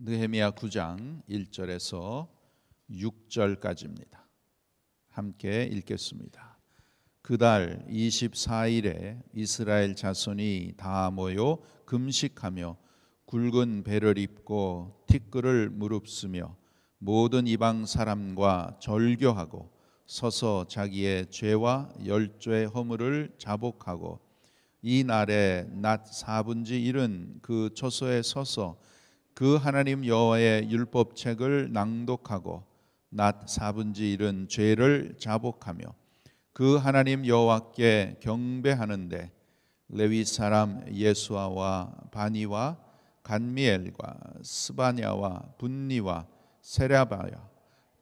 느헤미야 9장 1절에서 6절까지입니다. 함께 읽겠습니다. 그달 24일에 이스라엘 자손이 다 모여 금식하며 굵은 배를 입고 티끌을 무릅쓰며 모든 이방 사람과 절교하고 서서 자기의 죄와 열조의 허물을 자복하고 이 날에 낮 4분지 1은 그 처소에 서서 그 하나님 여호와의 율법책을 낭독하고 낮 4분지 1은 죄를 자복하며 그 하나님 여호와께 경배하는데 레위 사람 예수아와 바니와 간미엘과 스바냐와 분니와 세라바야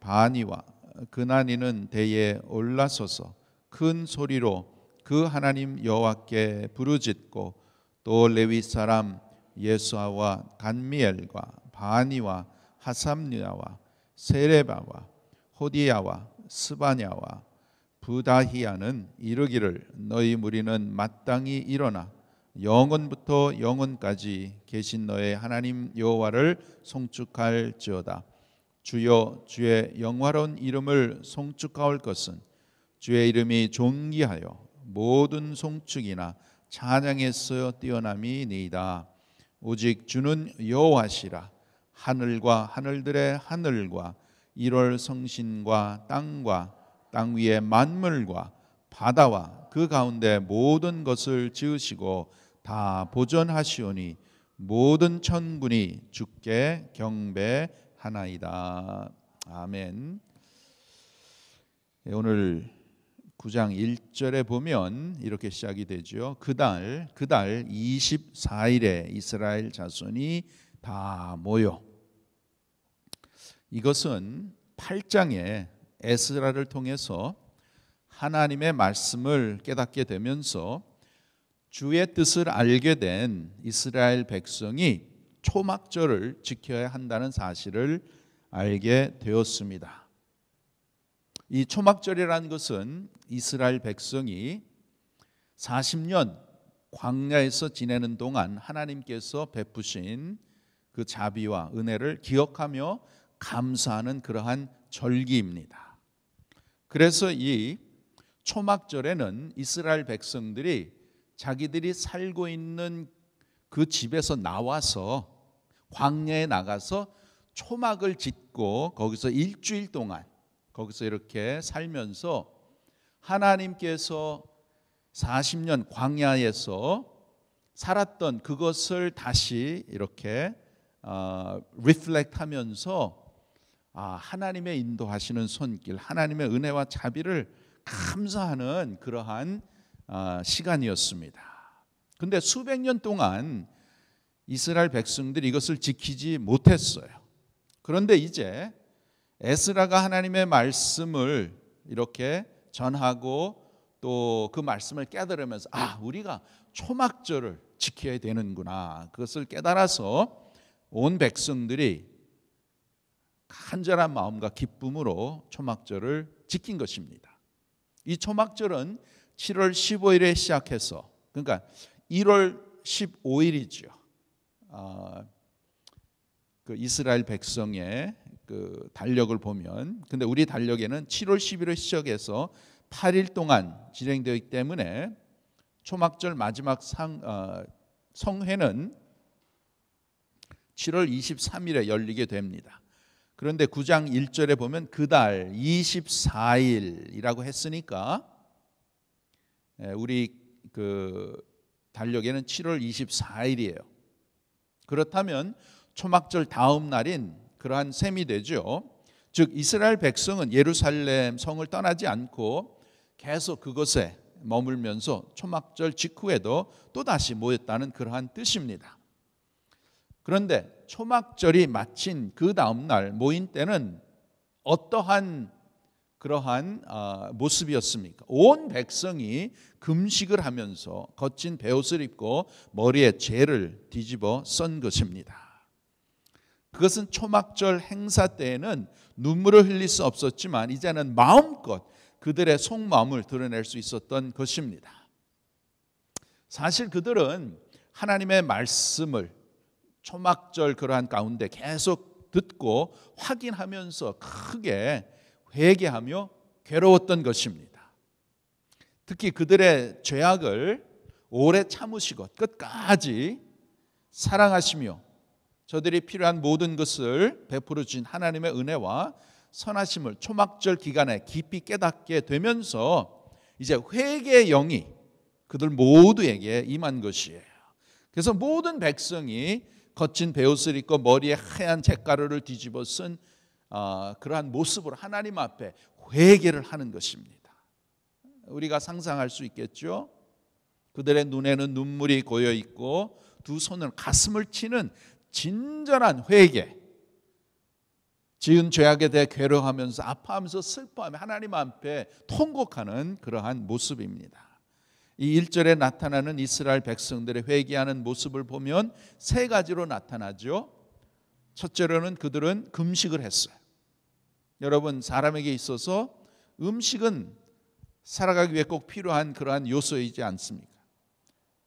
바니와 그나니는 대에 올라서서 큰 소리로 그 하나님 여호와께 부르짖고 또 레위 사람 예수아와 간미엘과 바니와 하삼냐와 세레바와 호디야와 스바냐와 부다히야는 이르기를 너희 무리는 마땅히 일어나 영원부터 영원까지 계신 너의 하나님 여호와를 송축할지어다. 주여 주의 영화로운 이름을 송축하올 것은 주의 이름이 존귀하여 모든 송축이나 찬양에서 뛰어남이니이다. 오직 주는 여호와시라. 하늘과 하늘들의 하늘과 1월 성신과 땅 위의 만물과 바다와 그 가운데 모든 것을 지으시고 다 보존하시오니 모든 천군이 주께 경배하나이다. 아멘. 오늘 9장 1절에 보면 이렇게 시작이 되죠. 그달 24일에 이스라엘 자손이 다 모여. 이것은 8장에 에스라를 통해서 하나님의 말씀을 깨닫게 되면서 주의 뜻을 알게 된 이스라엘 백성이 초막절을 지켜야 한다는 사실을 알게 되었습니다. 이 초막절이라는 것은 이스라엘 백성이 40년 광야에서 지내는 동안 하나님께서 베푸신 그 자비와 은혜를 기억하며 감사하는 그러한 절기입니다. 그래서 이 초막절에는 이스라엘 백성들이 자기들이 살고 있는 그 집에서 나와서 광야에 나가서 초막을 짓고 거기서 일주일 동안 거기서 이렇게 살면서 하나님께서 40년 광야에서 살았던 그것을 다시 이렇게 리플렉트 하면서 하나님의 인도하시는 손길, 하나님의 은혜와 자비를 감사하는 그러한 시간이었습니다. 그런데 수백 년 동안 이스라엘 백성들이 이것을 지키지 못했어요. 그런데 이제 에스라가 하나님의 말씀을 이렇게 전하고 또 그 말씀을 깨달으면서 우리가 초막절을 지켜야 되는구나, 그것을 깨달아서 온 백성들이 간절한 마음과 기쁨으로 초막절을 지킨 것입니다. 이 초막절은 7월 15일에 시작해서, 그러니까 1월 15일이죠. 그 이스라엘 백성의 그 달력을 보면, 근데 우리 달력에는 7월 10일에 시작해서 8일 동안 진행되기 때문에 초막절 마지막 성회는 7월 23일에 열리게 됩니다. 그런데 9장 1절에 보면 그달 24일이라고 했으니까 우리 그 달력에는 7월 24일이에요. 그렇다면 초막절 다음 날인 그러한 셈이 되죠. 즉 이스라엘 백성은 예루살렘 성을 떠나지 않고 계속 그곳에 머물면서 초막절 직후에도 또다시 모였다는 그러한 뜻입니다. 그런데 초막절이 마친 그 다음 날 모인 때는 어떠한 그러한 모습이었습니까? 온 백성이 금식을 하면서 거친 베옷을 입고 머리에 재를 뒤집어 썬 것입니다. 그것은 초막절 행사 때에는 눈물을 흘릴 수 없었지만 이제는 마음껏 그들의 속마음을 드러낼 수 있었던 것입니다. 사실 그들은 하나님의 말씀을 초막절 그러한 가운데 계속 듣고 확인하면서 크게 회개하며 괴로웠던 것입니다. 특히 그들의 죄악을 오래 참으시고 끝까지 사랑하시며 저들이 필요한 모든 것을 베풀어 주신 하나님의 은혜와 선하심을 초막절 기간에 깊이 깨닫게 되면서 이제 회개의 영이 그들 모두에게 임한 것이에요. 그래서 모든 백성이 거친 베옷을 입고 머리에 하얀 잿가루를 뒤집어 쓴 그러한 모습으로 하나님 앞에 회개를 하는 것입니다. 우리가 상상할 수 있겠죠? 그들의 눈에는 눈물이 고여 있고 두 손을 가슴을 치는 진정한 회개, 지은 죄악에 대해 괴로워하면서 아파하면서 슬퍼하며 하나님 앞에 통곡하는 그러한 모습입니다. 이 1절에 나타나는 이스라엘 백성들의 회개하는 모습을 보면 세 가지로 나타나죠. 첫째로는 그들은 금식을 했어요. 여러분, 사람에게 있어서 음식은 살아가기 위해 꼭 필요한 그러한 요소이지 않습니까?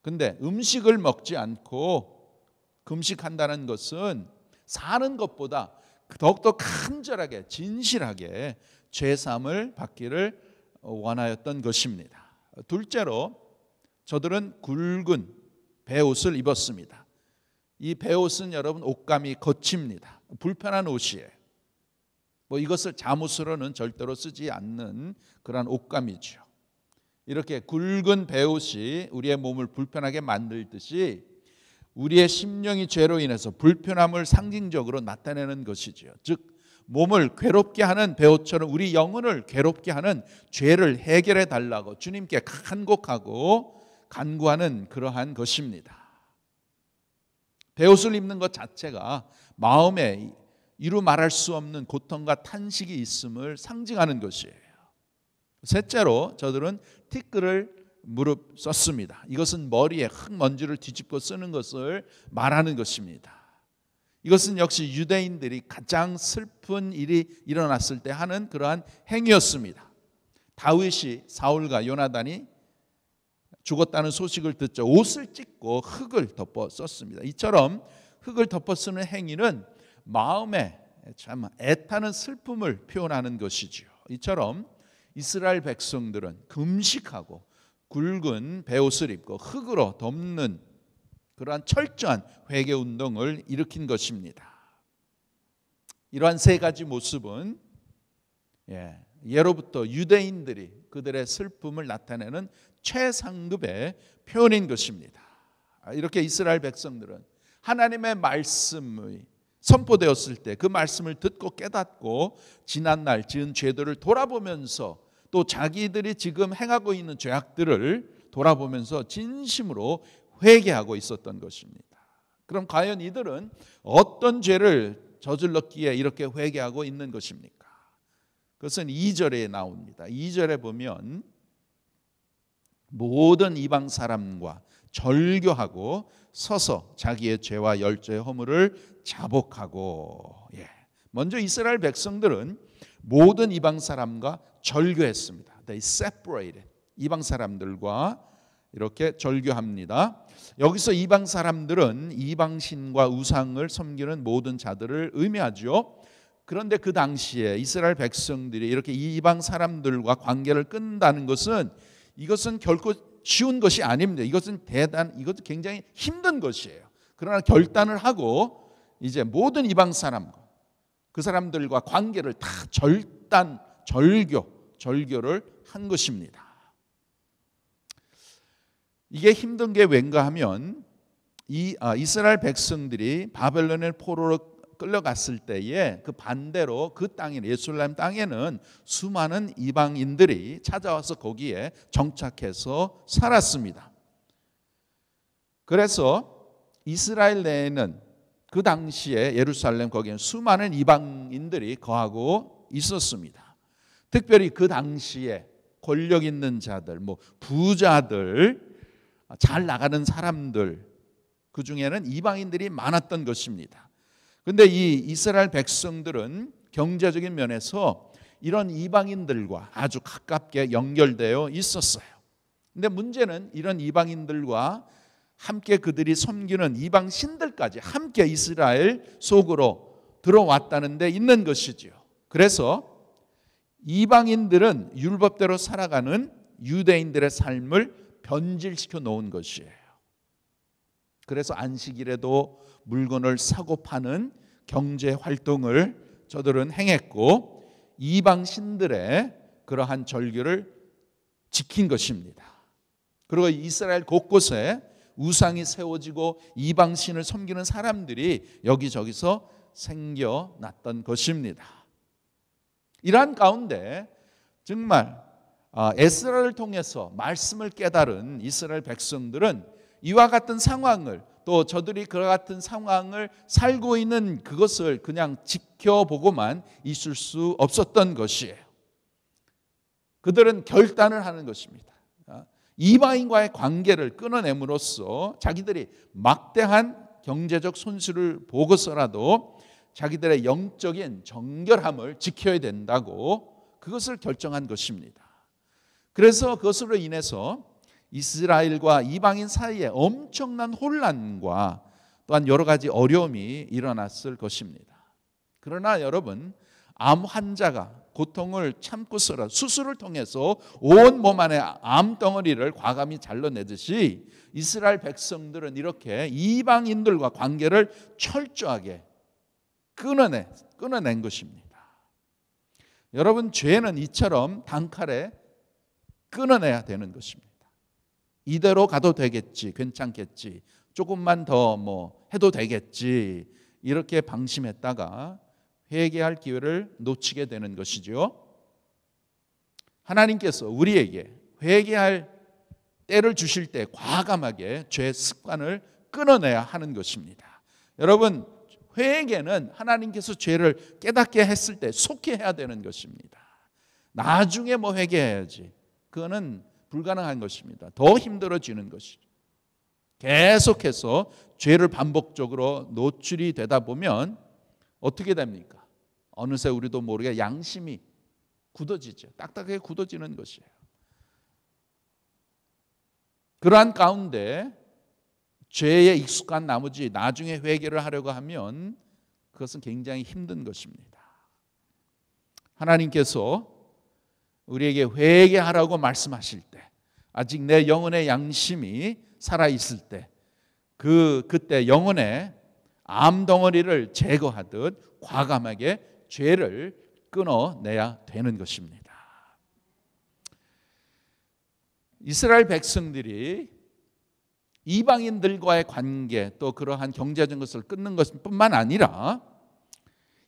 근데 음식을 먹지 않고 금식한다는 것은 사는 것보다 더욱더 간절하게 진실하게 죄사함을 받기를 원하였던 것입니다. 둘째로 저들은 굵은 베옷을 입었습니다. 이 베옷은 여러분 옷감이 거칩니다. 불편한 옷이에요. 이것을 잠옷으로는 절대로 쓰지 않는 그런 옷감이죠. 이렇게 굵은 베옷이 우리의 몸을 불편하게 만들듯이 우리의 심령이 죄로 인해서 불편함을 상징적으로 나타내는 것이죠. 즉 몸을 괴롭게 하는 베옷처럼 우리 영혼을 괴롭게 하는 죄를 해결해 달라고 주님께 간곡하고 간구하는 그러한 것입니다. 베옷을 입는 것 자체가 마음에 이루 말할 수 없는 고통과 탄식이 있음을 상징하는 것이에요. 셋째로 저들은 티끌을 무릎 썼습니다. 이것은 머리에 흙먼지를 뒤집고 쓰는 것을 말하는 것입니다. 이것은 역시 유대인들이 가장 슬픈 일이 일어났을 때 하는 그러한 행위였습니다. 다윗이 사울과 요나단이 죽었다는 소식을 듣자 옷을 찢고 흙을 덮어 썼습니다. 이처럼 흙을 덮어 쓰는 행위는 마음에 참 애타는 슬픔을 표현하는 것이지요. 이처럼 이스라엘 백성들은 금식하고 굵은 베옷을 입고 흙으로 덮는 그러한 철저한 회개 운동을 일으킨 것입니다. 이러한 세 가지 모습은 예로부터 유대인들이 그들의 슬픔을 나타내는 최상급의 표현인 것입니다. 이렇게 이스라엘 백성들은 하나님의 말씀이 선포되었을 때 그 말씀을 듣고 깨닫고 지난날 지은 죄들을 돌아보면서 또 자기들이 지금 행하고 있는 죄악들을 돌아보면서 진심으로 회개하고 있었던 것입니다. 그럼 과연 이들은 어떤 죄를 저질렀기에 이렇게 회개하고 있는 것입니까? 그것은 2절에 나옵니다. 2절에 보면 모든 이방 사람과 절교하고 서서 자기의 죄와 열조의 허물을 자복하고, 먼저 이스라엘 백성들은 모든 이방 사람과 절교했습니다. They separated. 이방 사람들과 이렇게 절교합니다. 여기서 이방 사람들은 이방신과 우상을 섬기는 모든 자들을 의미하죠. 그런데 그 당시에 이스라엘 백성들이 이렇게 이방 사람들과 관계를 끊는다는 것은 이것은 결코 쉬운 것이 아닙니다. 이것은 이것도 굉장히 힘든 것이에요. 그러나 결단을 하고 이제 모든 이방 사람과 그 사람들과 관계를 다 절교를 한 것입니다. 이게 힘든 게 왠가 하면 이스라엘 백성들이 바벨론의 포로로 끌려갔을 때에 그 반대로 그 땅에 예루살렘 땅에는 수많은 이방인들이 찾아와서 거기에 정착해서 살았습니다. 그래서 이스라엘 내에는 그 당시에 예루살렘 거기에는 수많은 이방인들이 거하고 있었습니다. 특별히 그 당시에 권력 있는 자들, 부자들, 잘 나가는 사람들, 그 중에는 이방인들이 많았던 것입니다. 그런데 이 이스라엘 백성들은 경제적인 면에서 이런 이방인들과 아주 가깝게 연결되어 있었어요. 그런데 문제는 이런 이방인들과 함께 그들이 섬기는 이방 신들까지 함께 이스라엘 속으로 들어왔다는 데 있는 것이지요. 그래서 이방인들은 율법대로 살아가는 유대인들의 삶을 변질시켜 놓은 것이에요. 그래서 안식일에도 물건을 사고 파는 경제 활동을 저들은 행했고 이방 신들의 그러한 절규를 지킨 것입니다. 그리고 이스라엘 곳곳에 우상이 세워지고 이방 신을 섬기는 사람들이 여기저기서 생겨났던 것입니다. 이러한 가운데 정말 에스라를 통해서 말씀을 깨달은 이스라엘 백성들은 이와 같은 상황을, 또 저들이 그와 같은 상황을 살고 있는 그것을 그냥 지켜보고만 있을 수 없었던 것이에요. 그들은 결단을 하는 것입니다. 이방인과의 관계를 끊어냄으로써 자기들이 막대한 경제적 손실을 보고서라도 자기들의 영적인 정결함을 지켜야 된다고 그것을 결정한 것입니다. 그래서 그것으로 인해서 이스라엘과 이방인 사이에 엄청난 혼란과 또한 여러 가지 어려움이 일어났을 것입니다. 그러나 여러분, 암 환자가 고통을 참고서라 수술을 통해서 온 몸 안에 암덩어리를 과감히 잘라내듯이 이스라엘 백성들은 이렇게 이방인들과 관계를 철저하게 끊어낸 것입니다. 여러분, 죄는 이처럼 단칼에 끊어내야 되는 것입니다. 이대로 가도 되겠지, 괜찮겠지, 조금만 더 해도 되겠지, 이렇게 방심했다가 회개할 기회를 놓치게 되는 것이죠. 하나님께서 우리에게 회개할 때를 주실 때 과감하게 죄 습관을 끊어내야 하는 것입니다. 여러분, 회개는 하나님께서 죄를 깨닫게 했을 때 속히 해야 되는 것입니다. 나중에 회개해야지, 그거는 불가능한 것입니다. 더 힘들어지는 것이죠. 계속해서 죄를 반복적으로 노출이 되다 보면 어떻게 됩니까? 어느새 우리도 모르게 양심이 굳어지죠. 딱딱하게 굳어지는 것이에요. 그러한 가운데 죄에 익숙한 나머지 나중에 회개를 하려고 하면 그것은 굉장히 힘든 것입니다. 하나님께서 우리에게 회개하라고 말씀하실 때, 아직 내 영혼의 양심이 살아있을 때, 그때 영혼의 암덩어리를 제거하듯 과감하게 죄를 끊어내야 되는 것입니다. 이스라엘 백성들이 이방인들과의 관계, 또 그러한 경제적인 것을 끊는 것뿐만 아니라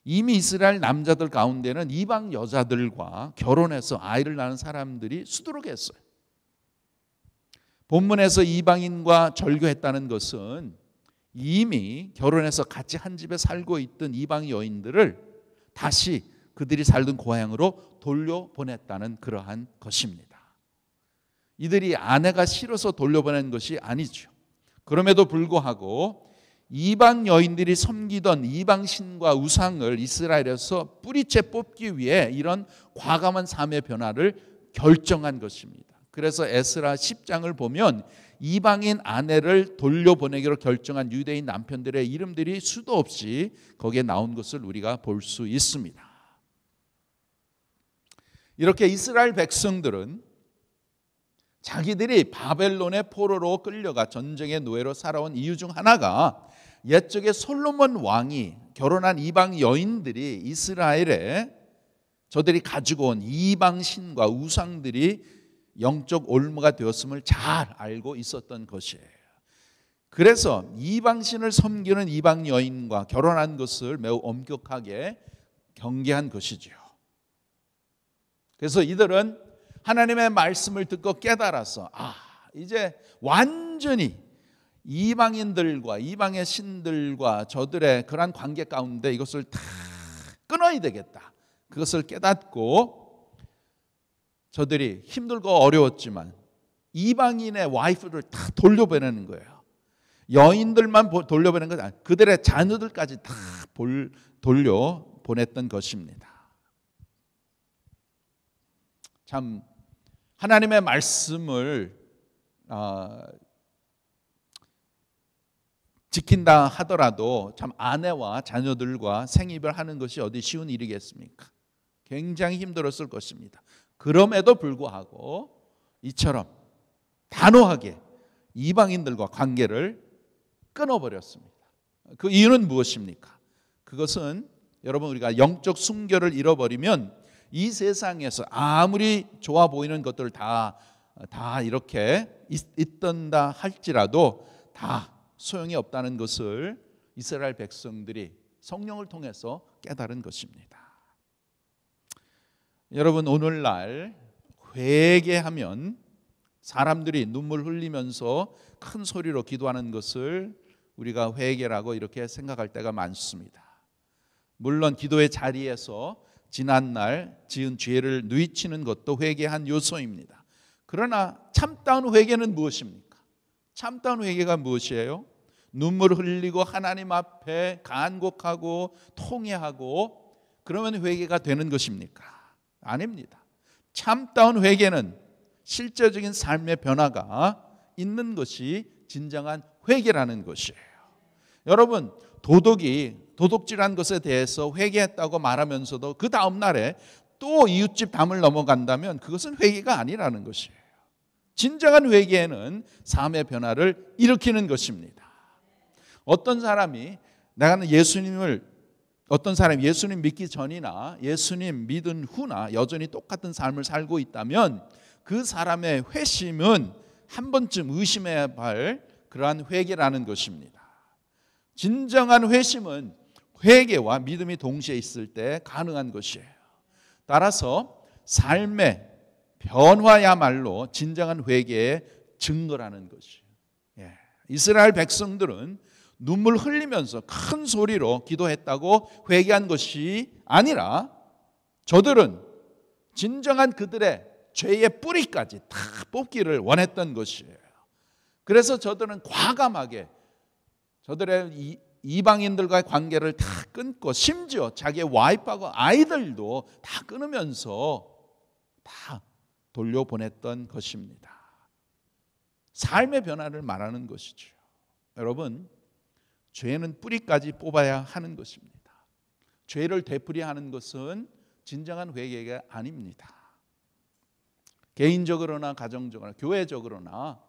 이미 이스라엘 남자들 가운데는 이방 여자들과 결혼해서 아이를 낳은 사람들이 수두룩했어요. 본문에서 이방인과 절교했다는 것은 이미 결혼해서 같이 한 집에 살고 있던 이방 여인들을 다시 그들이 살던 고향으로 돌려보냈다는 그러한 것입니다. 이들이 아내가 싫어서 돌려보낸 것이 아니죠. 그럼에도 불구하고 이방 여인들이 섬기던 이방 신과 우상을 이스라엘에서 뿌리째 뽑기 위해 이런 과감한 삶의 변화를 결정한 것입니다. 그래서 에스라 10장을 보면 이방인 아내를 돌려보내기로 결정한 유대인 남편들의 이름들이 수도 없이 거기에 나온 것을 우리가 볼 수 있습니다. 이렇게 이스라엘 백성들은 자기들이 바벨론의 포로로 끌려가 전쟁의 노예로 살아온 이유 중 하나가 옛적에 솔로몬 왕이 결혼한 이방 여인들이 이스라엘에 저들이 가지고 온 이방 신과 우상들이 영적 올무가 되었음을 잘 알고 있었던 것이에요. 그래서 이방 신을 섬기는 이방 여인과 결혼한 것을 매우 엄격하게 경계한 것이죠. 그래서 이들은 하나님의 말씀을 듣고 깨달아서 이제 완전히 이방인들과 이방의 신들과 저들의 그러한 관계 가운데 이것을 다 끊어야 되겠다. 그것을 깨닫고 저들이 힘들고 어려웠지만 이방인의 와이프를 다 돌려보내는 거예요. 여인들만 돌려보내는 것이 아니라 그들의 자녀들까지 다 돌려보냈던 것입니다. 참 하나님의 말씀을 지킨다 하더라도 참 아내와 자녀들과 생이별하는 것이 어디 쉬운 일이겠습니까? 굉장히 힘들었을 것입니다. 그럼에도 불구하고 이처럼 단호하게 이방인들과 관계를 끊어버렸습니다. 그 이유는 무엇입니까? 그것은 여러분, 우리가 영적 순결을 잃어버리면 이 세상에서 아무리 좋아 보이는 것들 다 이렇게 있던다 할지라도 다 소용이 없다는 것을 이스라엘 백성들이 성령을 통해서 깨달은 것입니다. 여러분, 오늘날 회개하면 사람들이 눈물 흘리면서 큰 소리로 기도하는 것을 우리가 회개라고 이렇게 생각할 때가 많습니다. 물론 기도의 자리에서 지난날 지은 죄를 누이치는 것도 회개한 요소입니다. 그러나 참다운 회개는 무엇입니까? 참다운 회개가 무엇이에요? 눈물을 흘리고 하나님 앞에 간곡하고 통회하고 그러면 회개가 되는 것입니까? 아닙니다. 참다운 회개는 실제적인 삶의 변화가 있는 것이 진정한 회개라는 것이에요. 여러분, 도둑질한 것에 대해서 회개했다고 말하면서도 그 다음 날에 또 이웃집 담을 넘어간다면 그것은 회개가 아니라는 것이에요. 진정한 회개는 삶의 변화를 일으키는 것입니다. 어떤 사람이 예수님 믿기 전이나 예수님 믿은 후나 여전히 똑같은 삶을 살고 있다면 그 사람의 회심은 한 번쯤 의심해야 할 그러한 회개라는 것입니다. 진정한 회심은 회개와 믿음이 동시에 있을 때 가능한 것이에요. 따라서 삶의 변화야말로 진정한 회개의 증거라는 것이에요. 이스라엘 백성들은 눈물 흘리면서 큰 소리로 기도했다고 회개한 것이 아니라 저들은 진정한 그들의 죄의 뿌리까지 다 뽑기를 원했던 것이에요. 그래서 저들은 과감하게 저들의 이방인들과의 관계를 다 끊고 심지어 자기의 와이프하고 아이들도 다 끊으면서 다 돌려보냈던 것입니다. 삶의 변화를 말하는 것이죠. 여러분, 죄는 뿌리까지 뽑아야 하는 것입니다. 죄를 되풀이하는 것은 진정한 회개가 아닙니다. 개인적으로나 가정적으로나 교회적으로나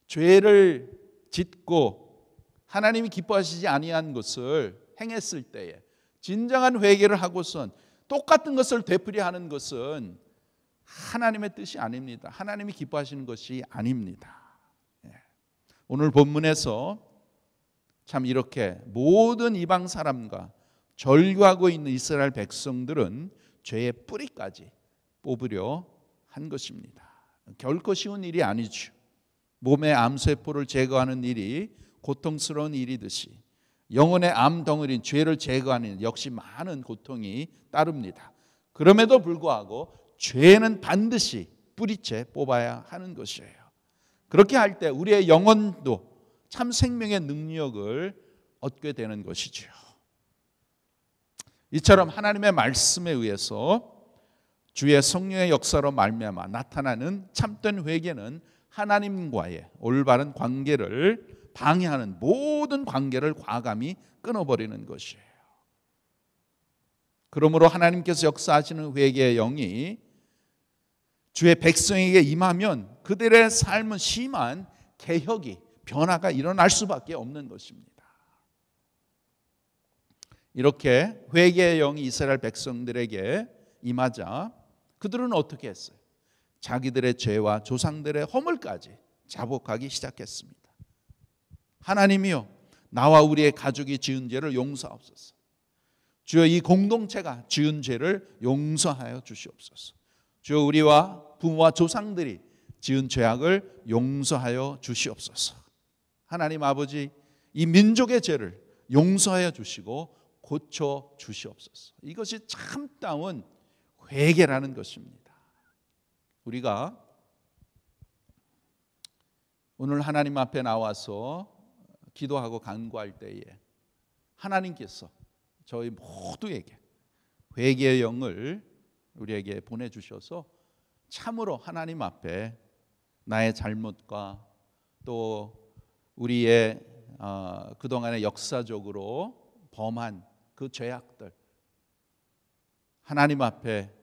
죄를 짓고 하나님이 기뻐하시지 아니한 것을 행했을 때에 진정한 회개를 하고선 똑같은 것을 되풀이하는 것은 하나님의 뜻이 아닙니다. 하나님이 기뻐하시는 것이 아닙니다. 오늘 본문에서 참 이렇게 모든 이방 사람과 절규하고 있는 이스라엘 백성들은 죄의 뿌리까지 뽑으려 한 것입니다. 결코 쉬운 일이 아니죠. 몸의 암세포를 제거하는 일이 고통스러운 일이듯이 영혼의 암덩어리인 죄를 제거하는 일 역시 많은 고통이 따릅니다. 그럼에도 불구하고 죄는 반드시 뿌리째 뽑아야 하는 것이에요. 그렇게 할 때 우리의 영혼도 참 생명의 능력을 얻게 되는 것이죠. 이처럼 하나님의 말씀에 의해서 주의 성령의 역사로 말미암아 나타나는 참된 회개는 하나님과의 올바른 관계를 방해하는 모든 관계를 과감히 끊어버리는 것이에요. 그러므로 하나님께서 역사하시는 회개의 영이 주의 백성에게 임하면 그들의 삶은 심한 개혁이 변화가 일어날 수밖에 없는 것입니다. 이렇게 회개의 영이 이스라엘 백성들에게 임하자 그들은 어떻게 했어요? 자기들의 죄와 조상들의 허물까지 자복하기 시작했습니다. 하나님이여, 나와 우리의 가족이 지은 죄를 용서하옵소서. 주여, 이 공동체가 지은 죄를 용서하여 주시옵소서. 주여, 우리와 부모와 조상들이 지은 죄악을 용서하여 주시옵소서. 하나님 아버지, 이 민족의 죄를 용서하여 주시고 고쳐 주시옵소서. 이것이 참다운 회개라는 것입니다. 우리가 오늘 하나님 앞에 나와서 기도하고 간구할 때에 하나님께서 저희 모두에게 회개의 영을 우리에게 보내주셔서 참으로 하나님 앞에 나의 잘못과 또 우리의 그동안에 역사적으로 범한 그 죄악들 하나님 앞에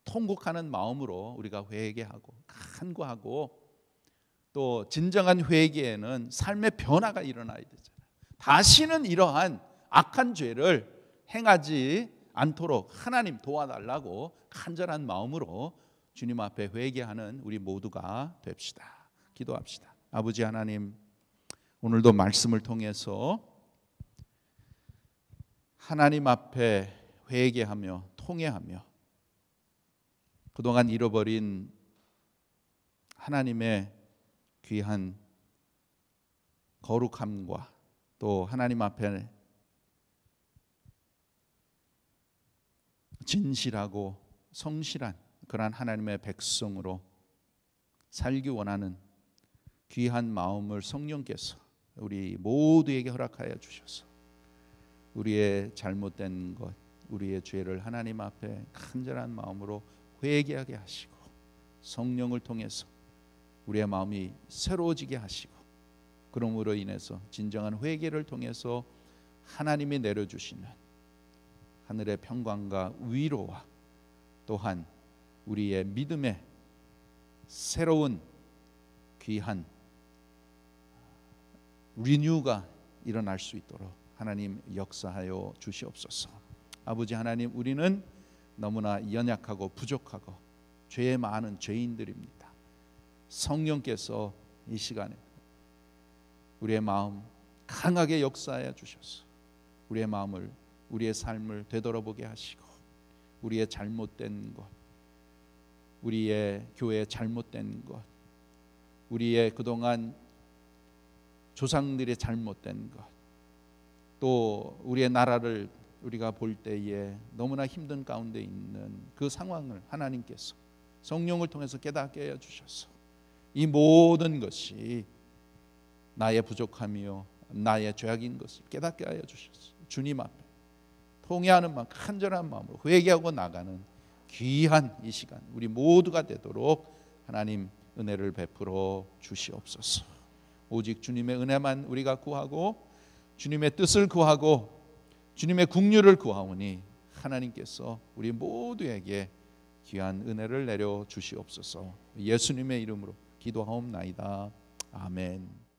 통곡하는 마음으로 우리가 회개하고 간구하고, 또 진정한 회개에는 삶의 변화가 일어나야 되잖아요. 다시는 이러한 악한 죄를 행하지 않도록 하나님 도와달라고 간절한 마음으로 주님 앞에 회개하는 우리 모두가 됩시다. 기도합시다. 아버지 하나님, 오늘도 말씀을 통해서 하나님 앞에 회개하며 통회하며 그동안 잃어버린 하나님의 귀한 거룩함과 또 하나님 앞에 진실하고 성실한 그러한 하나님의 백성으로 살기 원하는 귀한 마음을 성령께서 우리 모두에게 허락하여 주셔서 우리의 잘못된 것, 우리의 죄를 하나님 앞에 간절한 마음으로 회개하게 하시고, 성령을 통해서 우리의 마음이 새로워지게 하시고, 그러므로 인해서 진정한 회개를 통해서 하나님이 내려주시는 하늘의 평강과 위로와 또한 우리의 믿음의 새로운 귀한 리뉴가 일어날 수 있도록 하나님 역사하여 주시옵소서. 아버지 하나님, 우리는 너무나 연약하고 부족하고 죄에 많은 죄인들입니다. 성령께서 이 시간에 우리의 마음 강하게 역사하여 주셔서 우리의 마음을, 우리의 삶을 되돌아보게 하시고, 우리의 잘못된 것, 우리의 교회의 잘못된 것, 우리의 그동안 조상들의 잘못된 것, 또 우리의 나라를 우리가 볼 때에 너무나 힘든 가운데 있는 그 상황을 하나님께서 성령을 통해서 깨닫게 해주셔서 이 모든 것이 나의 부족함이요 나의 죄악인 것을 깨닫게 하여 주셔서 주님 앞에 통회하는 마음, 간절한 마음으로 회개하고 나가는 귀한 이 시간 우리 모두가 되도록 하나님 은혜를 베풀어 주시옵소서. 오직 주님의 은혜만 우리가 구하고 주님의 뜻을 구하고 주님의 국률을 구하오니 하나님께서 우리 모두에게 귀한 은혜를 내려 주시옵소서. 예수님의 이름으로 기도하옵나이다. 아멘.